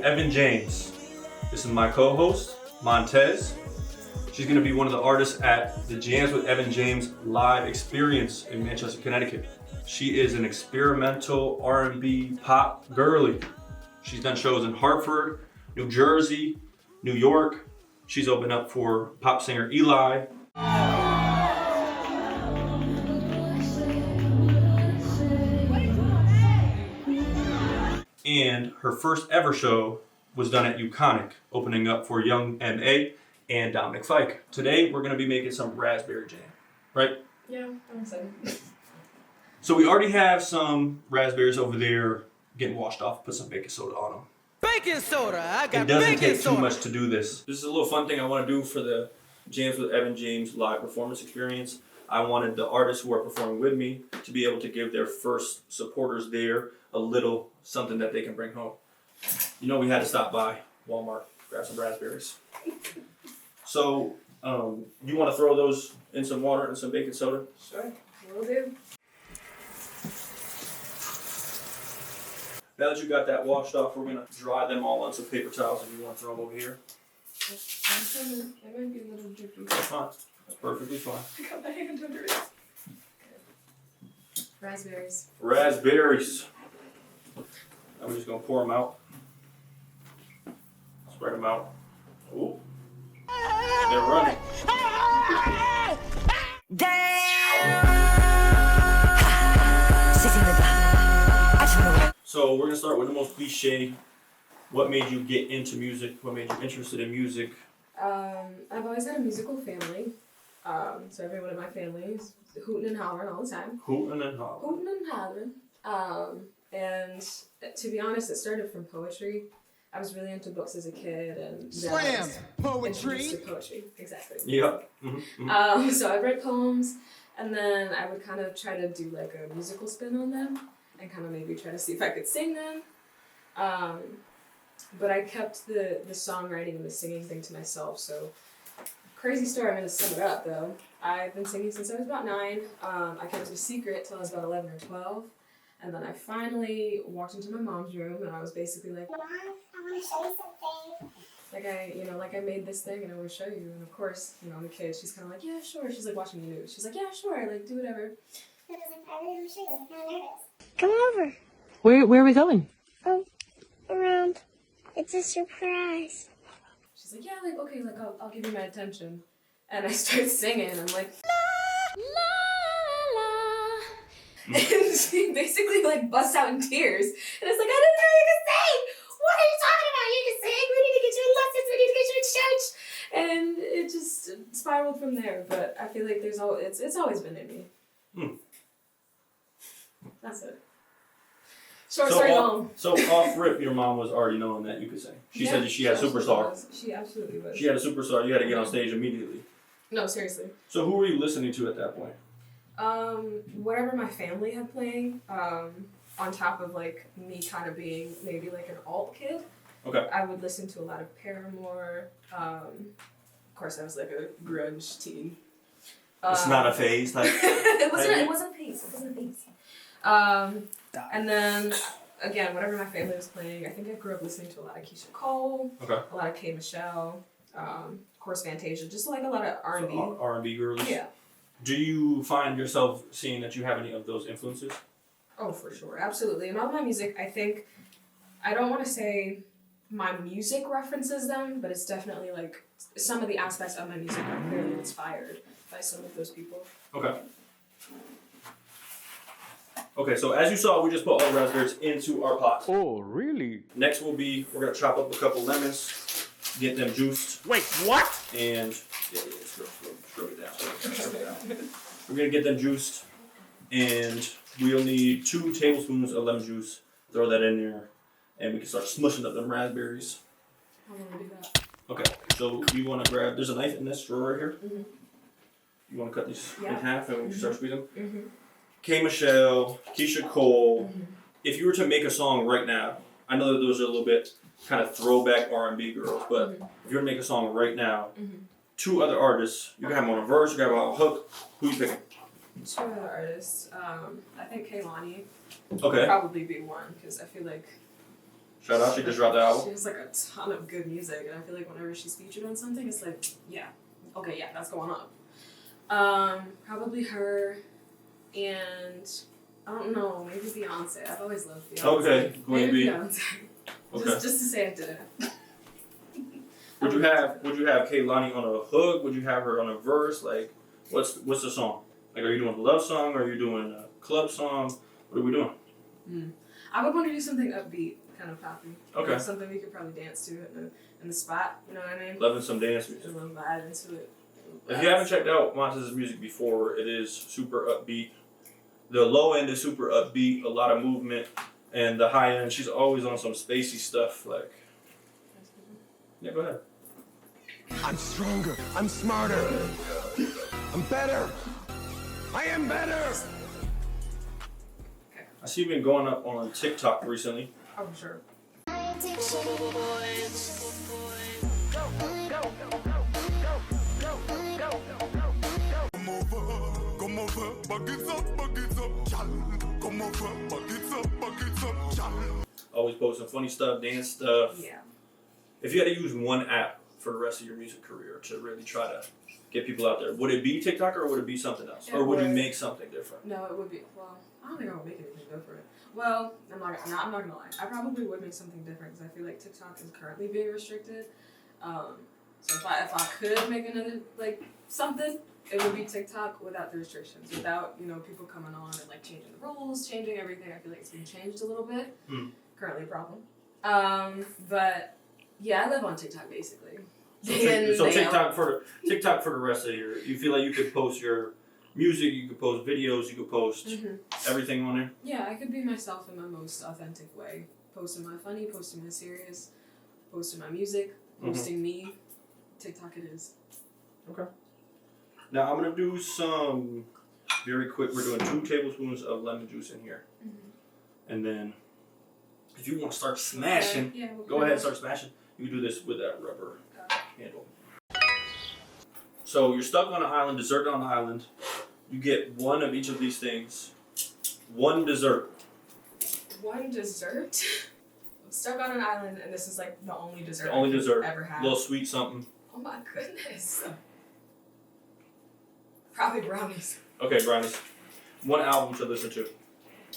Evan James. This is my co-host, Montez. She's going to be one of the artists at the Jams with Evan James live experience in Manchester, Connecticut. She is an experimental R&B pop girly. She's done shows in Hartford, New Jersey, New York. She's opened up for pop singer Eli. And her first ever show was done at Uconic, opening up for Young M.A. and Dominic Fike. Today, we're gonna be making some raspberry jam, right? Yeah, I'm excited. So we already have some raspberries over there getting washed off, put some baking soda on them. Baking soda, I got It doesn't baking take soda. too much to do this. This is a little fun thing I wanna do for the Jams with Evan James live performance experience. I wanted the artists who are performing with me to be able to give their first supporters there a little something that they can bring home. You know, we had to stop by Walmart, grab some raspberries. So, you want to throw those in some water and some baking soda? Sure, will do. Now that you got that washed off, we're going to dry them all on some paper towels if you want to throw them over here. That might be a little drippy. That's fine. That's perfectly fine. I got my hand under it. Raspberries. Raspberries. Now we're just going to pour them out. Spread them out. Ooh. They're running. So we're gonna start with the most cliche. What made you get into music? What made you interested in music? I've always had a musical family. So everyone in my family is hooting and hollering all the time. Hootin' and hollering. Hooting and hollering. And to be honest, it started from poetry. I was really into books as a kid, and Slam poetry. introduced to poetry, exactly. Yeah. Mm-hmm. So I'd write poems, and then I would kind of try to do like a musical spin on them, and kind of maybe try to see if I could sing them. But I kept the songwriting and the singing thing to myself. So crazy story. I'm gonna sum it up though. I've been singing since I was about 9. I kept it a secret till I was about 11 or 12. And then I finally walked into my mom's room, and I was basically like, Mom, I want to show you something. like I made this thing and I want to show you. And of course, I'm a kid. She's kind of like, yeah, sure. She's like watching the news. She's like, yeah, sure. Like, do whatever. And I was like, I really want to show you. I'm nervous. Come over. Where are we going? Oh, around. It's a surprise. She's like, yeah, like, okay, like, I'll give you my attention. And I start singing. I'm like, la, la, la. And she basically, like, busts out in tears. And it's like, I didn't know you could sing. What are you talking about? You can sing. We need to get you in lessons. We need to get you in church. And it just spiraled from there. But I feel like it's always been in me. That's it. Short story long. So off rip, your mom was already knowing that you could sing. She said that she had a superstar. She absolutely was. She had a superstar. You had to get on stage immediately. No, seriously. So who were you listening to at that point? Whatever my family had playing, on top of like me kind of being maybe like an alt kid. Okay. I would listen to a lot of Paramore. Of course, I was like a grunge teen. It's not a phase type. It wasn't a phase. It wasn't a phase. And then again, whatever my family was playing, I think I grew up listening to a lot of Keisha Cole. Okay. A lot of K. Michelle. Of course, Fantasia. Just like a lot of R&B. So R&B girls. Yeah. Do you find yourself seeing that you have any of those influences? Oh, for sure. Absolutely. And all my music, I think, I don't want to say my music references them, but it's definitely like some of the aspects of my music are clearly inspired by some of those people. Okay. Okay, so as you saw, we just put all the raspberries into our pot. Oh, really? Next we're going to chop up a couple lemons, get them juiced. Wait, what? And, scrub it down. We're going to get them juiced, and we'll need 2 tablespoons of lemon juice. Throw that in there, and we can start smushing up them raspberries. How will we do that? Okay, so you want to grab, there's a knife in this drawer right here. Mm-hmm. You want to cut these in Yeah. half, and we can start squeezing? Mm-hmm. K. Michelle, Keisha Cole. Mm-hmm. If you were to make a song right now, I know that those are a little bit kind of throwback R&B girls, but if you were to make a song right now, 2 other artists, you can have them on a verse, you can have them on a hook. Who you picking? 2 other artists. I think Kehlani Okay. would probably be one, because I feel like Shout out, she just dropped the She album. has like a ton of good music, and I feel like whenever she's featured on something, it's like, yeah, okay, yeah, that's going up. Probably her, and I don't know, maybe Beyonce. I've always loved Beyonce. Okay, Queen maybe B. Beyonce. Okay. Just to say I did it. Would you have Kehlani on a hook? Would you have her on a verse? Like, what's the song? Like, are you doing a love song? Or are you doing a club song? What are we doing? I would want to do something upbeat, kind of poppy. Okay. You know, something we could probably dance to in the spot. You know what I mean? Loving some dance music. And then vibe into it. If you haven't checked out Montez's music before, it is super upbeat. The low end is super upbeat, a lot of movement, and the high end, she's always on some spacey stuff. Like, yeah, go ahead. I'm stronger. I'm smarter. I'm better. I am better. I see you've been going up on TikTok recently. Oh, sure. Always posting funny stuff, dance stuff. Yeah. If you had to use one app for the rest of your music career to really try to get people out there, would it be TikTok or would it be something else? Or would you make something different? No, it would be. Well, I don't think I would make anything different. Well, I'm not gonna lie. I probably would make something different because I feel like TikTok is currently being restricted. So if I could make another like something, it would be TikTok without the restrictions, without people coming on and like changing the rules, changing everything. I feel like it's been changed a little bit. Currently a problem. But yeah, I live on TikTok basically. So TikTok for the rest of your, you feel like you could post your music, you could post videos, you could post everything on there? Yeah, I could be myself in my most authentic way. Posting my funny, posting my serious, posting my music, posting me. TikTok it is. Okay. Now I'm gonna do some very quick. We're doing 2 tablespoons of lemon juice in here, and then if you want to start smashing, go ahead and start smashing. You can do this with that rubber handle. So you're stuck on an island, deserted on an island. You get one of each of these things. One dessert. One dessert? I'm stuck on an island, and this is like the only dessert I've ever had. A little sweet something. Oh my goodness. Probably brownies. Okay, brownies. One album to listen to.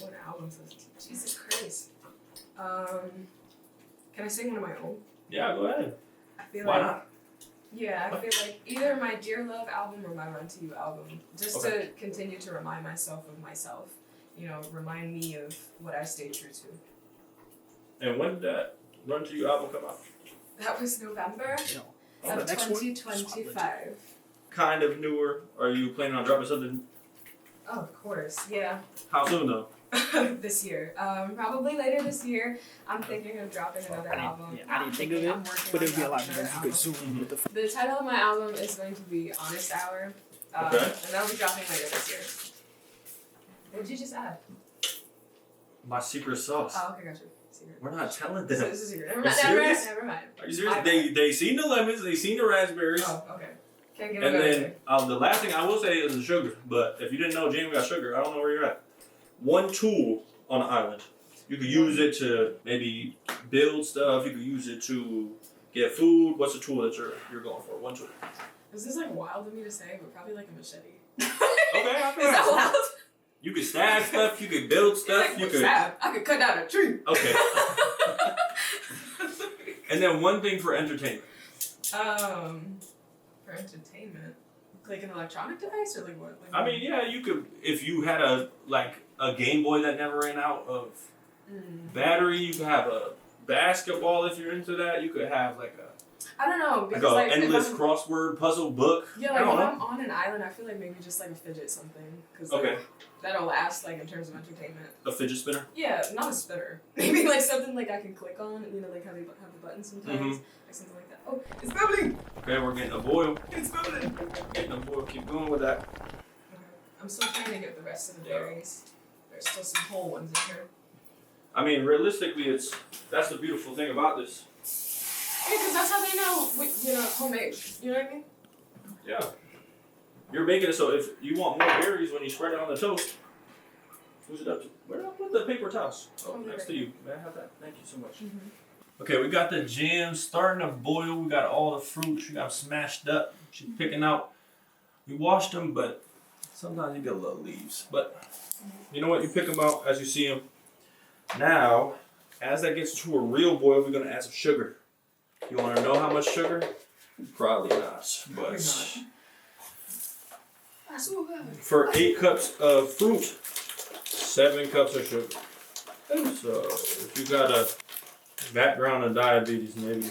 One album to listen to. Jesus Christ. Can I sing one of my own? Yeah, go ahead. I feel Why like, not? Yeah, I feel like either my Dear Love album or my Run to You album. Just to continue to remind myself of myself. Remind me of what I stayed true to. And when did that Run to You album come out? That was November of 2025. Kind of newer. Are you planning on dropping something? Oh, of course, yeah. How soon though? This year. Probably later this year. I'm thinking of dropping another album. I didn't think of it, but it would be a lot better if you could zoom with the. The title of my album is going to be Honest Hour. And that'll be dropping later this year. What did you just add? My secret sauce. Oh, okay, gotcha. Secret. We're not telling them. This is a secret. Never mind. Are you serious? They seen the lemons, they seen the raspberries. Oh, okay. Can't give and it then the last thing I will say is the sugar. But if you didn't know Jamie got sugar, I don't know where you're at. One tool on the island. You could use it to maybe build stuff. You could use it to get food. What's the tool that you're going for? One tool. This is like wild of me to say, but probably like a machete. Okay. Is that loud? You could stab stuff. You could build stuff. Like, you could stab. I could cut down a tree. Okay. And then one thing for entertainment. For entertainment, like an electronic device or like what? Like I mean, yeah, you could if you had a Game Boy that never ran out of battery. You could have a basketball if you're into that. You could have I don't know because like an endless crossword puzzle book. Yeah, like if I'm on an island, I feel like maybe just like a fidget something because that'll last like in terms of entertainment. A fidget spinner? Yeah, not a spinner. Maybe like something like I can click on. Like how they have the buttons sometimes, like something like that. Oh, it's bubbling. Okay, we're getting a boil. It's bubbling. Getting a boil. Keep going with that. Okay. I'm still trying to get the rest of the berries. There's still some whole ones in here. I mean, realistically, that's the beautiful thing about this. Yeah, because that's how they know, homemade. You know what I mean? Yeah. You're making it so if you want more berries when you spread it on the toast, who's it up to? Where did I put with the paper towels? Oh, next to you. May I have that? Thank you so much. Okay, we got the jams starting to boil. We got all the fruits. We got them smashed up. She's picking out. We washed them, but sometimes you get a little leaves. But you know what? You pick them out as you see them. Now, as that gets to a real boil, we're gonna add some sugar. You want to know how much sugar? Probably not, but for 8 cups of fruit, 7 cups of sugar. So if you got a background of diabetes, maybe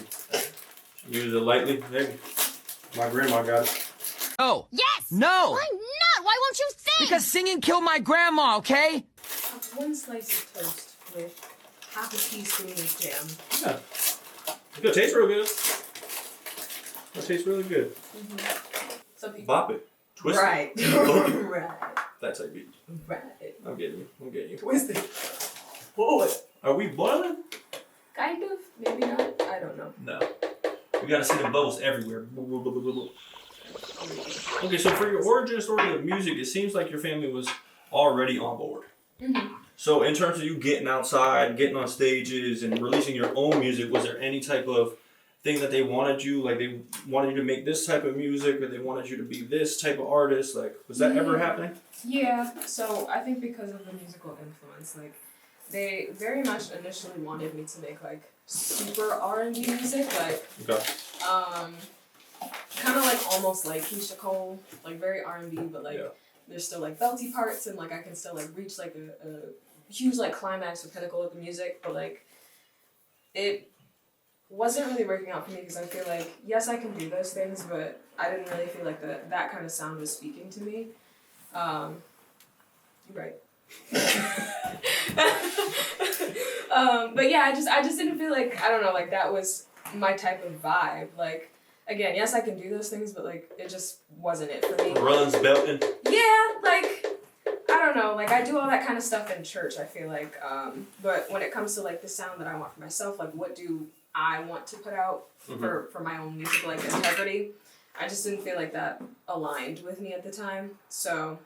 use it lightly. Maybe my grandma got it. Oh. Yes! No! Why not? Why won't you sing? Because singing killed my grandma, okay? One slice of toast with half a teaspoon of jam. Yeah. It tastes real good. It tastes really good. Some people. Bop it. Twist Right. it. Right. That's how you beat. Right. I'm getting you. I'm getting you. Twist it. Whoa. Are we boiling? Kind of. Maybe not. I don't know. No. We gotta see the bubbles everywhere. Okay, so for your origin story of music, it seems like your family was already on board. So in terms of you getting outside, getting on stages, and releasing your own music, was there any type of thing that they wanted you, like they wanted you to make this type of music, or they wanted you to be this type of artist? Like, was that ever happening? Yeah. So I think because of the musical influence, like they very much initially wanted me to make like super R&B music, like kind of like almost like Keisha Cole, like very R&B, but like there's still like belty parts and like I can still like reach like a huge like climax or pinnacle of the music, but like it wasn't really working out for me because I feel like yes I can do those things, but I didn't really feel like that kind of sound was speaking to me. You're right. But yeah, I just didn't feel like, I don't know, like that was my type of vibe. Like, again, yes, I can do those things, but like it just wasn't it for me. Runs, belting. Yeah, like I don't know, like I do all that kind of stuff in church, I feel like. But when it comes to like the sound that I want for myself, like what do I want to put out for my own music, like integrity, I just didn't feel like that aligned with me at the time. So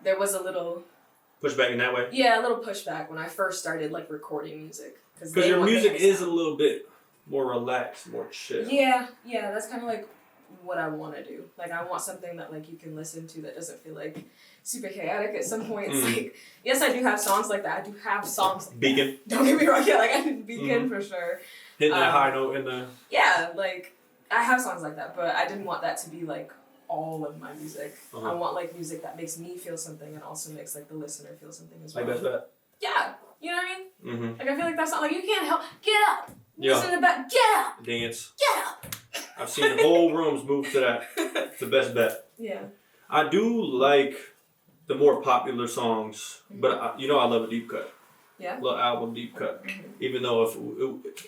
there was a little pushback in that way. Yeah, a little pushback when I first started like recording music. Because your music is a little bit more relaxed, more chill. Yeah, that's kind of like what I want to do. Like I want something that like you can listen to that doesn't feel like super chaotic at some points. Like yes, I do have songs like that. I do have songs like Beacon. That. Don't get me wrong. Yeah, like I did Beacon for sure. Hitting that high note in the. Yeah, like I have songs like that, but I didn't want that to be like all of my music. I want like music that makes me feel something and also makes like the listener feel something as well. Like that. Yeah, you know what I mean? Like I feel like that's not like you can't help. Get up. Listen to that. Get up. Dance. Get up. I've seen whole rooms move to that. It's the best bet. Yeah. I do like the more popular songs, but I love a deep cut. Yeah. Little album deep cut. Even though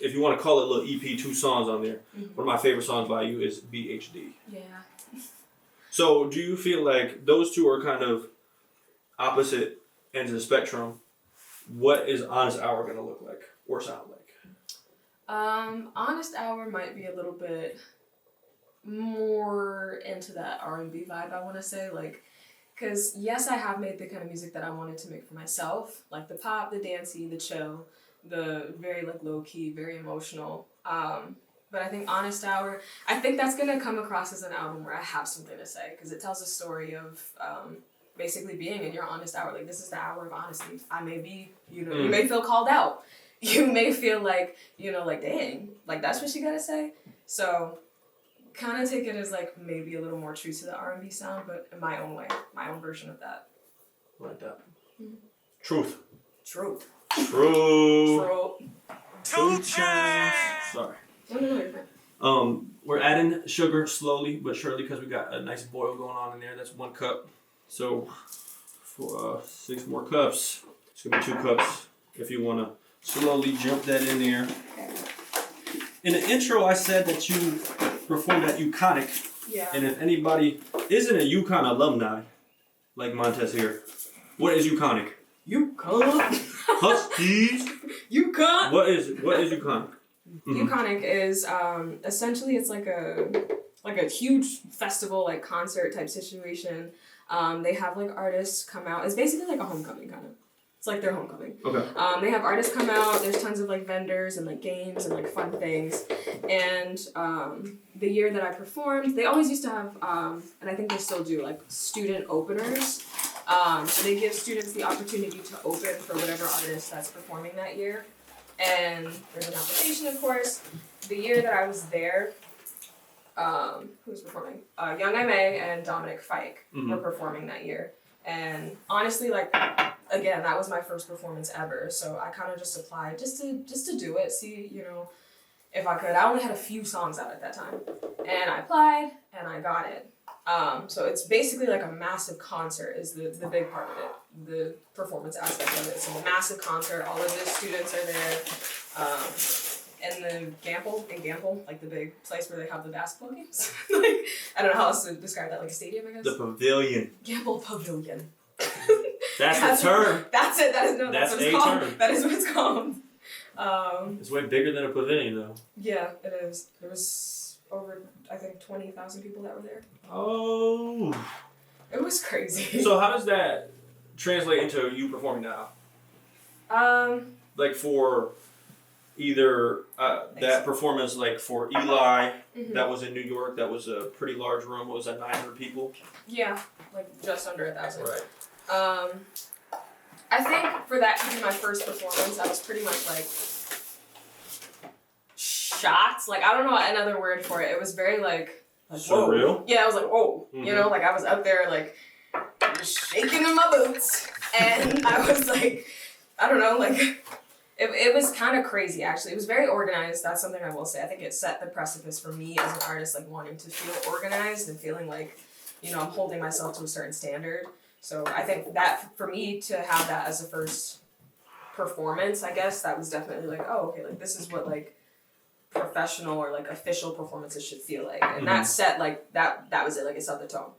if you want to call it a little EP, 2 songs on there. One of my favorite songs by you is BHD. Yeah. So do you feel like those two are kind of opposite ends of the spectrum? What is Honest Hour gonna look like or sound like? Honest Hour might be a little bit more into that R&B vibe, I want to say, like, because yes, I have made the kind of music that I wanted to make for myself, like the pop, the dancey, the chill, the very like low key, very emotional. But I think Honest Hour, I think that's gonna come across as an album where I have something to say, because it tells a story of basically being in your honest hour. Like this is the hour of honesty. I may be, you may feel called out. You may feel like, like dang, like that's what she gotta say. So kind of take it as like maybe a little more true to the R&B sound, but in my own way, my own version of that. Like that. Truth. True. Sorry. We're adding sugar slowly but surely because we got a nice boil going on in there. That's 1 cup. So for 6 more cups, it's gonna be 2 cups. If you wanna slowly jump that in there. In the intro, I said that you performed at UConnic. Yeah. And if anybody isn't a UConn alumni, like Montez here, what is UConnic? UConn. Huskies. UConn. What is UConnic? UConnic is essentially it's like a huge festival, like concert type situation. They have like artists come out. It's basically like a homecoming kind of. It's like their homecoming. Okay. They have artists come out. There's tons of like vendors and like games and like fun things. And the year that I performed, they always used to have, and I think they still do, like student openers. So they give students the opportunity to open for whatever artist that's performing that year. And there's an application, of course. The year that I was there, who was performing? Young M.A. and Dominic Fike were performing that year. And honestly, like, again, that was my first performance ever. So I kind of just applied just to do it, see, you know, if I could. I only had a few songs out at that time. And I applied and I got it. So it's basically like a massive concert is the big part of it, the performance aspect of it. So a massive concert, all of the students are there. And the Gamble, like the big place where they have the basketball games. Like, I don't know how else to describe that, like a stadium, I guess. The pavilion. Gamble Pavilion. That's the term. That's it. That's what it's called. Term. That is what it's called. It's way bigger than a pavilion, though. Yeah, it is. There was over, I think, 20,000 people that were there. Oh. It was crazy. So how does that translate into you performing now? Like for either that performance, like for Eli, that was in New York, that was a pretty large room. What was that, 900 people? Yeah, like just under 1,000. Right. I think for that to be my first performance, I was pretty much like shocked. Like, I don't know another word for it. It was very like surreal. Whoa. Yeah, I was like, whoa. You know, like I was up there like shaking in my boots, and I was like, I don't know, like it was kind of crazy actually. It was very organized. That's something I will say. I think it set the precipice for me as an artist, like wanting to feel organized and feeling like, you know, I'm holding myself to a certain standard. So I think that for me to have that as a first performance, I guess that was definitely like, oh, okay, like this is what like professional or like official performances should feel like. And that set like that was it, like it set the tone.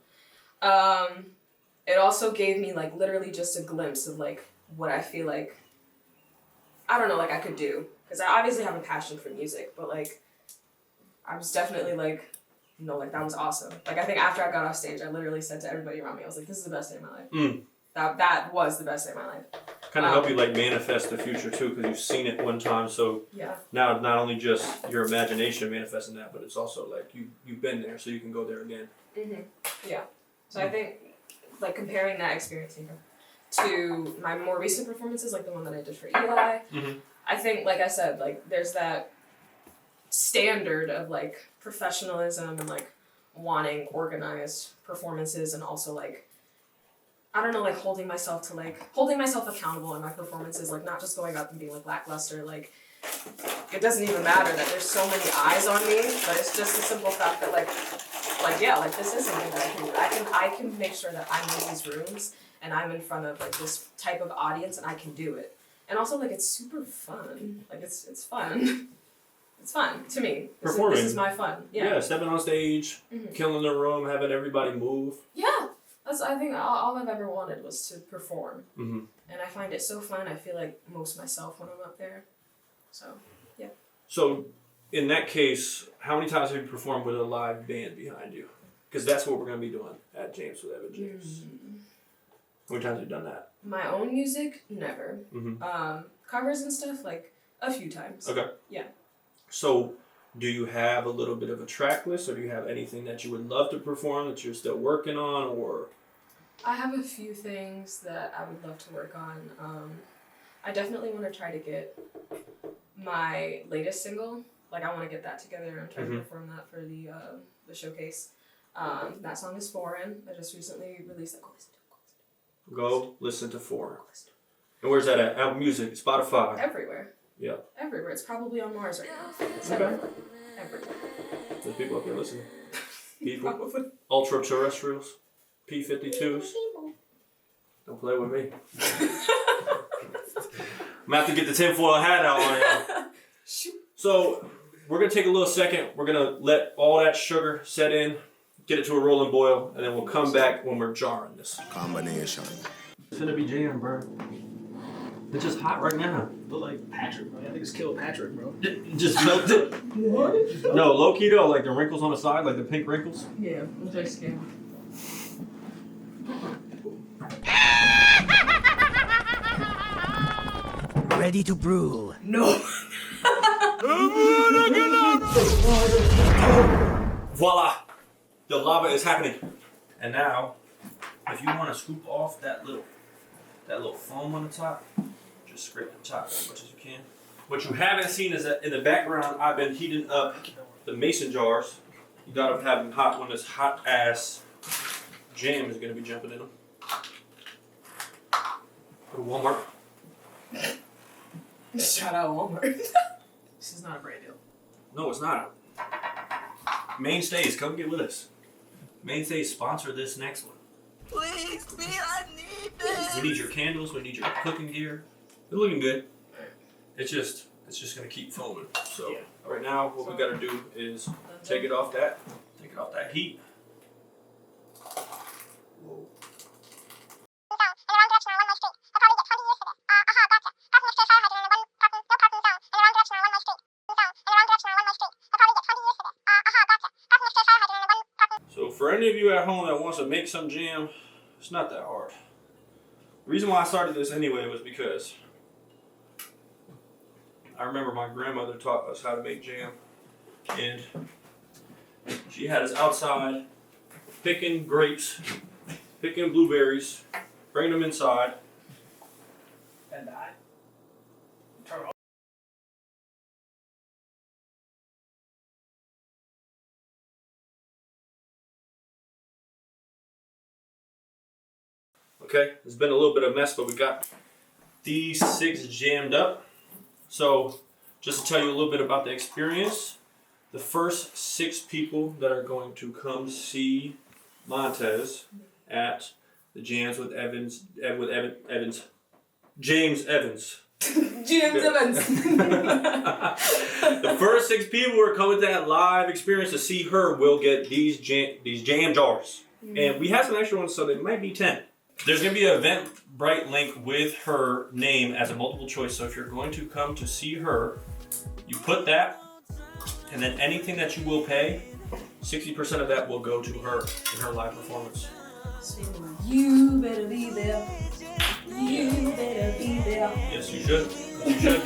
It also gave me like literally just a glimpse of like what I feel like, I don't know, like I could do. Because I obviously have a passion for music, but like I was definitely like, you know, like that was awesome. Like I think after I got off stage, I literally said to everybody around me, I was like, this is the best day of my life. That was the best day of my life. Kind of help you like manifest the future too, because you've seen it one time. So yeah. Now not only just your imagination manifesting that, but it's also like you've been there, so you can go there again. Yeah. So I think like comparing that experience to my more recent performances, like the one that I did for Eli, I think, like I said, like there's that standard of like professionalism and like wanting organized performances, and also like, I don't know, like holding myself accountable in my performances, like not just going up and being like lackluster, like it doesn't even matter that there's so many eyes on me, but it's just the simple fact that like yeah, like this is something that I can do. I can make sure that I'm in these rooms and I'm in front of like this type of audience and I can do it. And also like it's super fun. Like it's fun. It's fun to me. Performing. This is my fun. Yeah. Stepping on stage, killing the room, having everybody move. Yeah. That's, I think all I've ever wanted was to perform. And I find it so fun. I feel like most myself when I'm up there. So, yeah. So, in that case, how many times have you performed with a live band behind you? Because that's what we're going to be doing at James with Evan James. How many times have you done that? My own music? Never. Covers and stuff? Like, a few times. Okay. Yeah. So, do you have a little bit of a track list, or do you have anything that you would love to perform that you're still working on, or? I have a few things that I would love to work on. I definitely want to try to get my latest single. Like, I want to get that together and try to perform that for the showcase. That song is Foreign. I just recently released that. Go listen to Foreign. And where's that at? Apple Music, Spotify. Everywhere. Yeah. Everywhere. It's probably on Mars right now. It's Okay. Everywhere. There's people up there listening. People. Probably. Ultra terrestrials. P-52s. Don't play with me. I'm gonna have to get the tinfoil hat out on you. So, we're gonna take a little second. We're gonna let all that sugar set in, get it to a rolling boil, and then we'll come back when we're jarring this. Combination. It's gonna be jam, bro. It's just hot right now. Look like Patrick, bro. I think it's Kill Patrick, bro. Just melted. What? No, low key though, like the wrinkles on the side, like the pink wrinkles. Yeah, I'm just scared. ready to brew. No. Voila! The lava is happening. And now, if you want to scoop off that little foam on the top, just scrape the top as much as you can. What you haven't seen is that in the background, I've been heating up the mason jars. You gotta have them hot when this hot ass jam is gonna be jumping in them. Go to Walmart. Shout out Walmart. This is not a brand deal. No, it's not. Mainstays, come get with us. Mainstays sponsor this next one. Please, me, I need this. We need your candles. We need your cooking gear. They're looking good. It's just gonna keep foaming. So right now, what we gotta do is take it off that heat. Whoa. So for any of you at home that wants to make some jam, it's not that hard. The reason why I started this anyway was because I remember my grandmother taught us how to make jam, and she had us outside picking grapes, picking blueberries, bringing them inside. And I turn off. Okay, it's been a little bit of a mess, but we got these 6 jammed up. So just to tell you a little bit about the experience, the first 6 people that are going to come see Montez at the Jams with James Evans. James Evans. The first 6 people who are coming to that live experience to see her will get these jam jars. And we have some extra ones, so there might be 10. There's going to be an Eventbrite link with her name as a multiple choice. So if you're going to come to see her, you put that, and then anything that you will pay, 60% of that will go to her in her live performance. So you better be there. You better be there. Yes, you should. Yes, you should.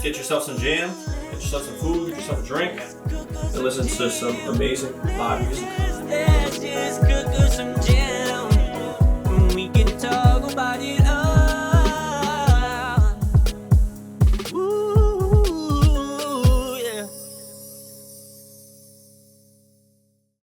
Get yourself some jam, get yourself some food, get yourself a drink, and listen to some amazing live music.